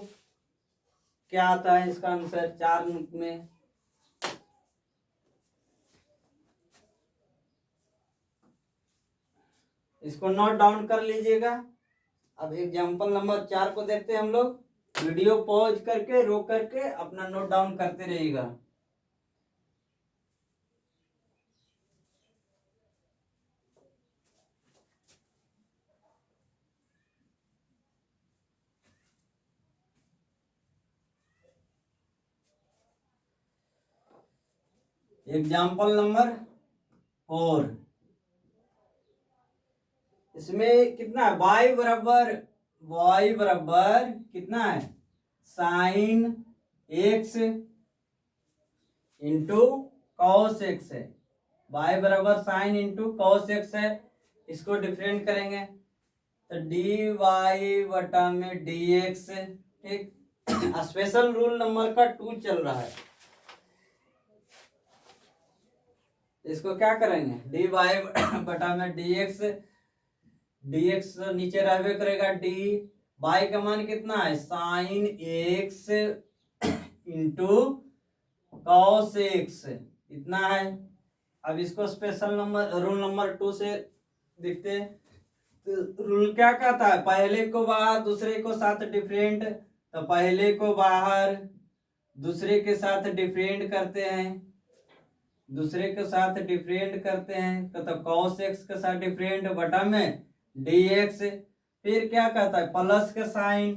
क्या आता है इसका आंसर 4 में। इसको नोट डाउन कर लीजिएगा। अब एग्जाम्पल नंबर 4 को देखते हैं हम लोग, वीडियो पॉज करके रोक करके अपना नोट डाउन करते रहिएगा। एग्जाम्पल नंबर 4, इसमें कितना है, y बराबर कितना है, sine x into cos x है, y बराबर साइन इंटू कॉस एक्स है। इसको डिफरेंट करेंगे तो डी वाई बटा में डी एक्स, ठीक। स्पेशल रूल नंबर का 2 चल रहा है, इसको क्या करेंगे, डी वाई बटा में डी एक्स, dx नीचे रहबे करेगा, डी y का मान कितना है, sine x into cos x, इतना है। अब इसको स्पेशल नंबर रूल नंबर 2 से देखते हैं। तो रूल क्या कहता है, पहले को बाहर दूसरे को साथ डिफरेंट, तो पहले को बाहर दूसरे के साथ डिफरेंट करते हैं, दूसरे के साथ डिफरेंट करते हैं तो cos x के साथ डिफरेंट बटा में dx, फिर क्या कहता है प्लस का साइन,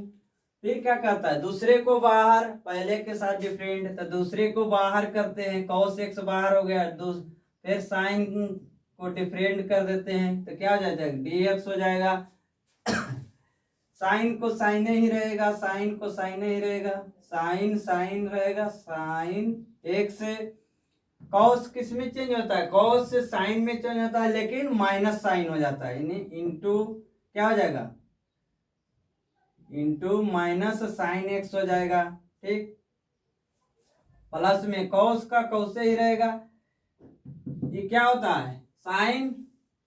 फिर क्या कहता है दूसरे को बाहर, पहले के साथ डिफरेंट, तो दूसरे को बाहर करते हैं, cos x बाहर हो गया, फिर साइन को डिफरेंट कर देते हैं तो क्या हो जाएगा dx हो जाएगा। साइन को साइन ही रहेगा, साइन को साइन ही रहेगा, साइन साइन रहेगा, साइन x। कॉस किस में चेंज होता है, कॉस से साइन में चेंज होता है, लेकिन माइनस साइन हो जाता है, यानी इंटू क्या हो जाएगा, इंटू माइनस साइन एक्स हो जाएगा। ठीक, प्लस में कॉस का कॉस से ही रहेगा। ये क्या होता है, साइन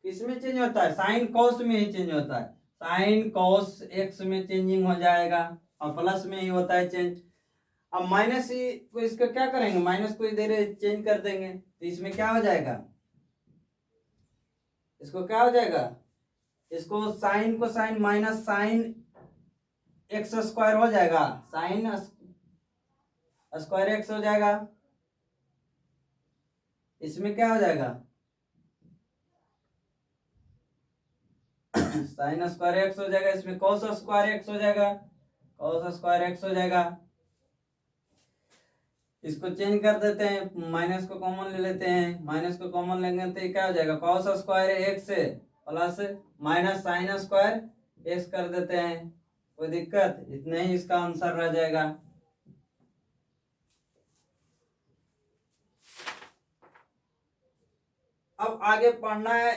किस में चेंज होता है, साइन कॉस में ही चेंज होता है, साइन कॉस एक्स में चेंजिंग हो जाएगा, और प्लस में ही होता है चेंज। अब माइनस ही को इसका क्या करेंगे, माइनस को इधर चेंज कर देंगे, तो इसमें क्या हो जाएगा, इसको क्या हो जाएगा, इसको साइन को sine minus sine x square हो जाएगा, साइन स्क्वायर एक्स हो जाएगा। इसमें क्या हो जाएगा, साइन स्क्वायर एक्स हो जाएगा, इसमें कॉस स्क्वायर एक्स हो जाएगा, कॉस स्क्वायर एक्स हो जाएगा। इसको चेंज कर देते हैं, माइनस को कॉमन ले लेते हैं, माइनस को कॉमन लेंगे तो क्या हो जाएगा, cos square x plus minus sine square x कर देते हैं, कोई दिक्कत, इतना ही इसका आंसर रह जाएगा। अब आगे पढ़ना है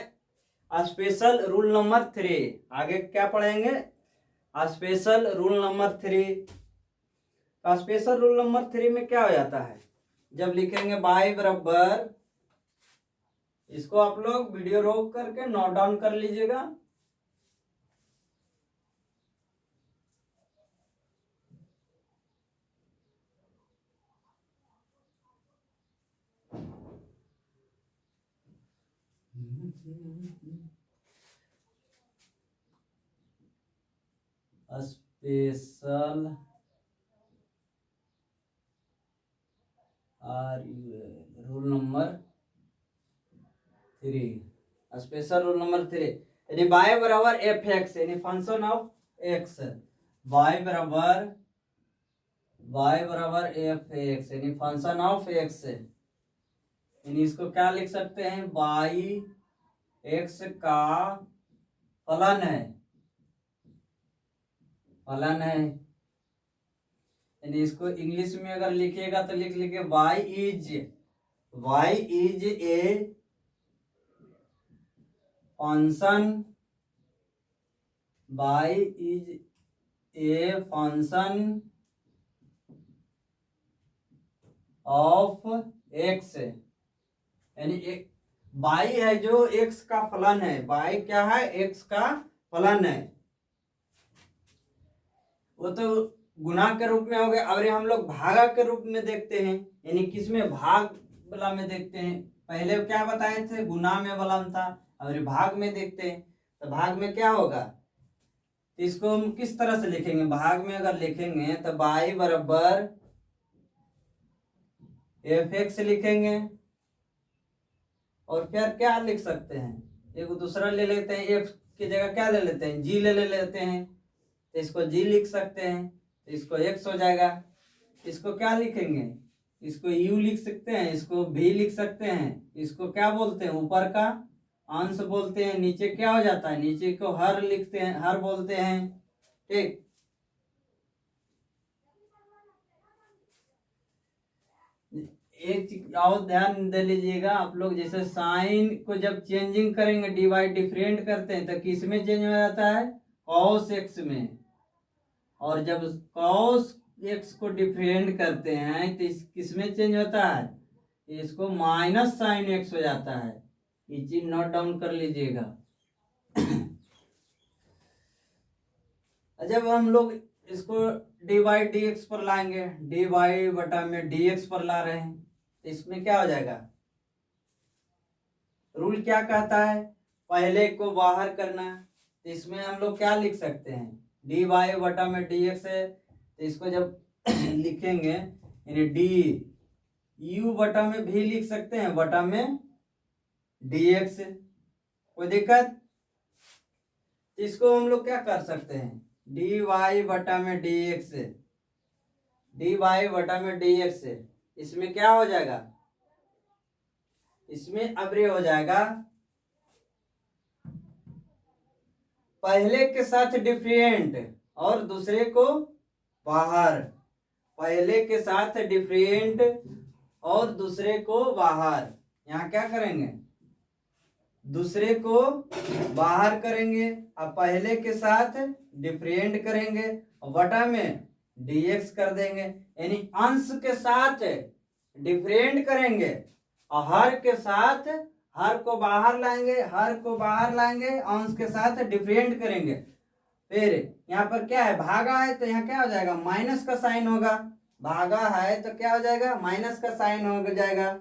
स्पेशल रूल नंबर 3। आगे क्या पढ़ेंगे, special rule number 3। Special rule number 3 में क्या हो जाता है, जब लिखेंगे y बराबर, इसको आप लोग वीडियो रोक करके नोट डाउन कर लीजिएगा। Special rule number 3, special rule number 3, यानी y बराबर एफ एक्स, यानी फंक्शन ऑफ एक्स, y बराबर एफ एक्स यानी फंक्शन ऑफ एक्स, यानी इसको क्या लिख सकते हैं, y एक्स का फलन है, फलन है, यानी इसको इंग्लिश में अगर लिखिएगा तो लिख लीजिए y is a function, y is a function of x, यानी एक y है जो x का फलन है, y क्या है, x का फलन है। वो तो गुना के रूप में हो गया, और हम लोग भागा के रूप में देखते हैं, यानी किसमें, भाग वाला में देखते हैं। पहले क्या बताए थे, गुना में वाला था, और भाग में देखते हैं, तो भाग में क्या होगा, इसको हम किस तरह से लिखेंगे, भाग में अगर लिखेंगे तो y बराबर एफ एक्स लिखेंगे, और फिर क्या लिख सकते हैं, एक दूसरा ले लेते हैं, एफ की जगह क्या ले लेते हैं, जी ले लेते हैं, तो इसको जी लिख सकते हैं, तो इसको एक्स हो जाएगा। इसको क्या लिखेंगे, इसको यू लिख सकते हैं, इसको भी लिख सकते हैं, इसको क्या बोलते हैं, ऊपर का अंश बोलते हैं, नीचे क्या हो जाता है, नीचे को हर लिखते हैं, हर बोलते हैं। ठीक, एक चीज और ध्यान दे लीजिएगा आप लोग, जैसे साइन को जब चेंजिंग करेंगे, डिवाइड डिफरेंट करते हैं, तो किस में चेंज हो जाता है, कॉस एक्स में, और जब कॉस एक्स को डिफरेंट करते हैं तो किस में चेंज होता है, इसको माइनस साइन एक्स हो जाता है। ये चीज नोट डाउन कर लीजिएगा। जब हम लोग इसको डी बाई डी एक्स पर लाएंगे, डी वाई बटा में डी एक्स पर ला रहे हैं, तो इसमें क्या हो जाएगा, रूल क्या कहता है, पहले को बाहर करना, तो इसमें हम लोग क्या लिख सकते हैं, डी वाई बटा में डी एक्स है, तो इसको जब लिखेंगे यानी डी यू बटा में भी लिख सकते हैं, बटा में डी एक्स, कोई दिक्कत। तो इसको हम लोग क्या कर सकते हैं, डी वाई बटा में डी एक्स, डी वाई बटा में डी एक्स, इसमें क्या हो जाएगा, इसमें अब ये हो जाएगा पहले के साथ डिफरेंट और दूसरे को बाहर, पहले के साथ डिफरेंट और दूसरे को बाहर। यहाँ क्या करेंगे, दूसरे को बाहर करेंगे और पहले के साथ डिफरेंट करेंगे और बटा में dx कर देंगे, यानी अंश के साथ डिफरेंट करेंगे और हर के साथ, हर को बाहर लाएंगे, हर को बाहर लाएंगे, अंश के साथ डिफरेंट करेंगे। फिर यहाँ पर क्या है, भागा है तो यहाँ क्या हो जाएगा, माइनस का साइन होगा, भागा है तो क्या हो जाएगा, माइनस का साइन हो जाएगा,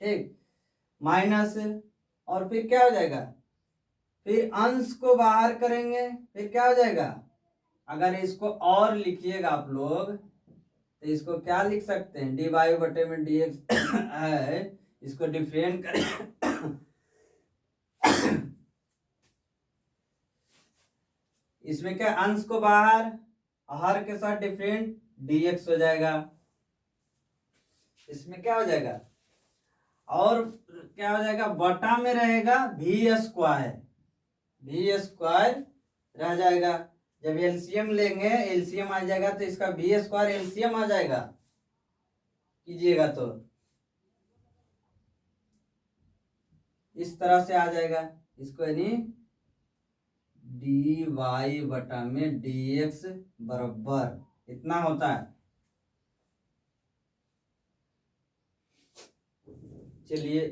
ठीक, माइनस, और फिर क्या हो जाएगा, फिर अंश को बाहर करेंगे, फिर क्या हो जाएगा, अगर इसको और लिखिएगा आप लोग तो इसको क्या लिख सकते हैं, डी वाई बटे में डी एक्स है, इसको डिफरेंट करें इसमें क्या, अंश को बाहर, हर के साथ डिफरेंट, dx हो जाएगा, इसमें क्या हो जाएगा, और क्या हो जाएगा, बटा में रहेगा भी स्क्वायर, भी स्क्वायर रह जाएगा। जब एलसीएम लेंगे, एलसीएम आ जाएगा तो इसका भी स्क्वायर एलसीएम आ जाएगा, कीजिएगा तो इस तरह से आ जाएगा, इसको यानी डी वाई बटा में डी एक्स बराबर इतना होता है। चलिए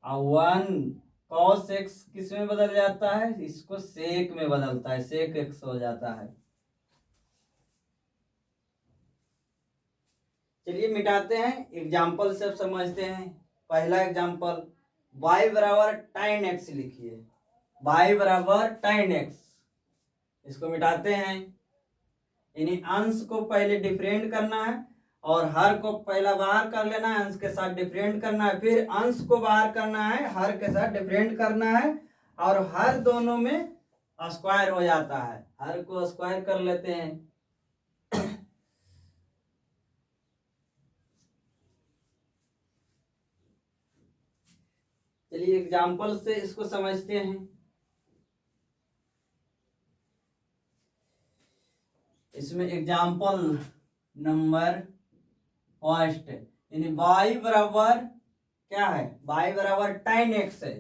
वन कॉस एक्स किस में बदल जाता है, इसको सेक में बदलता है, सेक एक्स हो जाता है। चलिए मिटाते हैं, एग्जाम्पल से अब समझते हैं। पहला एग्जाम्पल, y बराबर टाइन एक्स लिखिए, y बराबर टाइन एक्स, इसको मिटाते हैं, यानी अंश को पहले डिफरेंट करना है और हर को पहला बाहर कर लेना है, अंश के साथ डिफरेंट करना है, फिर अंश को बाहर करना है, हर के साथ डिफरेंट करना है, और हर दोनों में स्क्वायर हो जाता है, हर को स्क्वायर कर लेते हैं। चलिए एग्जाम्पल से इसको समझते हैं। इसमें एग्जाम्पल नंबर फर्स्ट, यानी y बराबर क्या है, y बराबर टाइन एक्स है,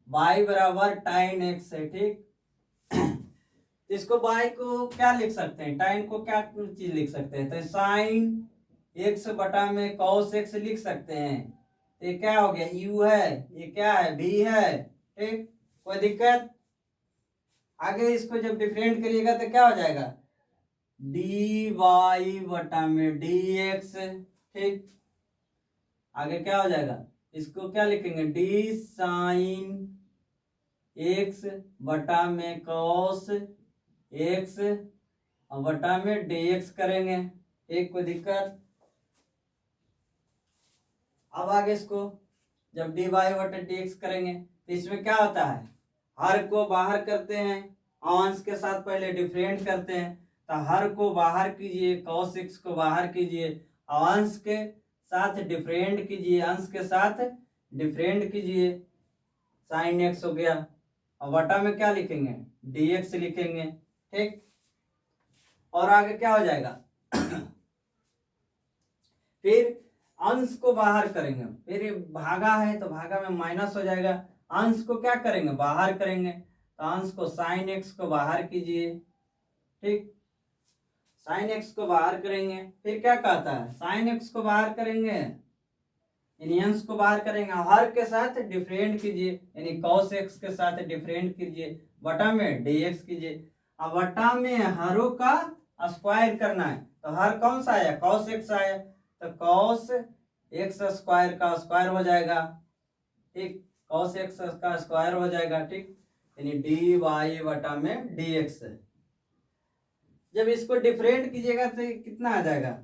y बराबर टाइन एक्स है, ठीक। इसको y को क्या लिख सकते हैं, टाइन को क्या चीज लिख सकते हैं, तो साइन एक्स बटा में कॉस एक्स लिख सकते हैं। ये क्या हो गया, u है, ये क्या है, v है, ठीक, कोई दिक्कत। आगे इसको जब डिफरेंट करिएगा तो क्या हो जाएगा, डी वाई बटा में डी एक्स, ठीक। आगे क्या हो जाएगा, इसको क्या लिखेंगे, डी साइन एक्स बटा में कॉस एक्स बटा में डी एक्स करेंगे, एक कोई दिक्कत। अब आगे इसको जब डी वाई बटा डी एक्स करेंगे तो इसमें क्या होता है, हर को बाहर करते हैं, अंश के साथ पहले डिफरेंट करते हैं, तो हर को बाहर कीजिए, cos x को बाहर कीजिए, अंश के साथ डिफरेंट कीजिए, अंश के साथ डिफरेंट कीजिए, साइन x हो गया, और बटा में क्या लिखेंगे, dx लिखेंगे, ठीक। और आगे क्या हो जाएगा फिर अंश को बाहर करेंगे, फिर भागा है तो भागा में माइनस हो जाएगा, अंश को क्या करेंगे, बाहर करेंगे, तो अंश को साइन एक्स को बाहर कीजिए, ठीक, साइन एक्स को बाहर करेंगे, फिर क्या कहता है, साइन एक्स को बाहर करेंगे यानी अंश को बाहर करेंगे, हर के साथ डिफरेंट कीजिए, यानी cos x के साथ डिफरेंट कीजिए, बटा में dx कीजिए, अब बटा में हरों का स्क्वायर करना है, तो हर कौन सा आया, cos x आया, तो cos x स्क्वायर का स्क्वायर हो जाएगा, ठीक, cos x का स्क्वायर हो जाएगा, ठीक, यानी dy बटा में dx। जब इसको डिफरेंट कीजिएगा तो कितना आ जाएगा,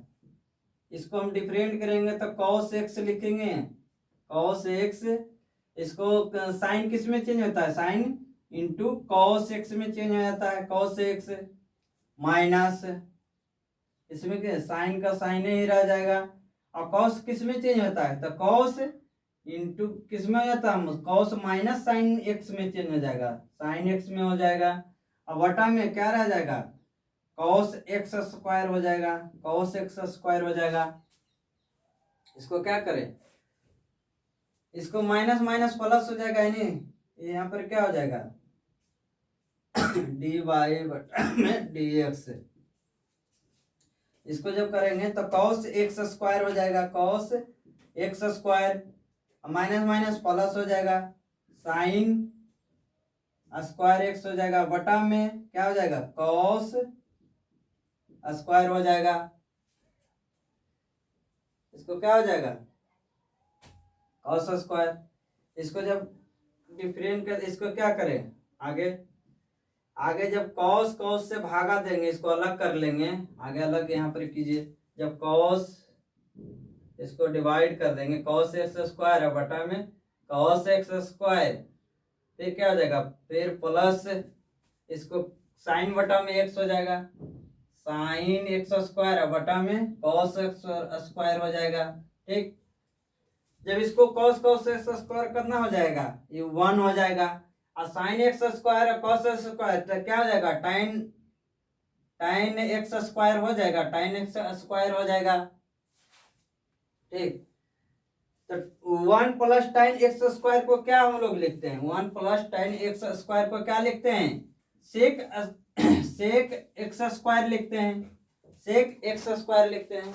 इसको हम डिफरेंट करेंगे तो cos x लिखेंगे, cos x इसको साइन किस में चेंज होता है, साइन इंटू कॉस एक्स में चेंज हो जाता है, कॉस एक्स माइनस इसमें क्या साइन का साइन ही रह जाएगा। और कॉस किस में चेंज होता है, तो कॉस इंटू किस में हो जाता है, कॉस माइनस साइन एक्स में चेंज हो जाएगा, साइन एक्स में हो जाएगा। अब वटा में क्या रह जाएगा, कॉस एक्स स्क्वायर हो जाएगा, कॉस एक्स स्क्वायर हो जाएगा। इसको क्या करें, इसको माइनस माइनस प्लस हो जाएगा, यानी यहाँ पर क्या हो जाएगा डी वाई बटा में डी एक्स। इसको जब करेंगे तो कॉस एक्स स्क्वायर हो जाएगा, cos x square minus minus plus हो जाएगा, साइन स्क्वायर एक्स हो जाएगा, बटा में क्या हो जाएगा कॉस स्क्वायर हो जाएगा। इसको क्या हो जाएगा कॉस स्क्वायर। इसको जब डिफरेंट कर, इसको क्या करें आगे, आगे जब कॉस कॉस से भागा देंगे, इसको अलग कर लेंगे, आगे अलग यहाँ पर कीजिए, जब कॉस इसको डिवाइड कर देंगे, कॉस एक्स स्क्वायर है बटा में कॉस एक्स स्क्वायर, फिर क्या हो जाएगा, फिर प्लस इसको साइन बटा में एक्स हो जाएगा, साइन एक्स स्क्वायर है बटा में कॉस एक्स स्क्वायर हो जाएगा। ठीक, जब इसको कॉस कॉस एक्स स्क्वायर करना हो जाएगा, ये 1 हो जाएगा, और साइन एक्स स्क्वायर और कॉस एक्स स्क्वायर तो क्या हो जाएगा, टाइन टाइन एक्स स्क्वायर हो जाएगा, टाइन एक्स स्क्वायर हो जाएगा। ठीक, तो 1 प्लस टाइन एक्स स्क्वायर को क्या हम लोग लिखते हैं, 1 प्लस टाइन एक्स स्क्वायर को क्या लिखते हैं, सेक सेक एक्स स्क्वायर लिखते हैं, सेक एक्स स्क्वायर लिखते हैं।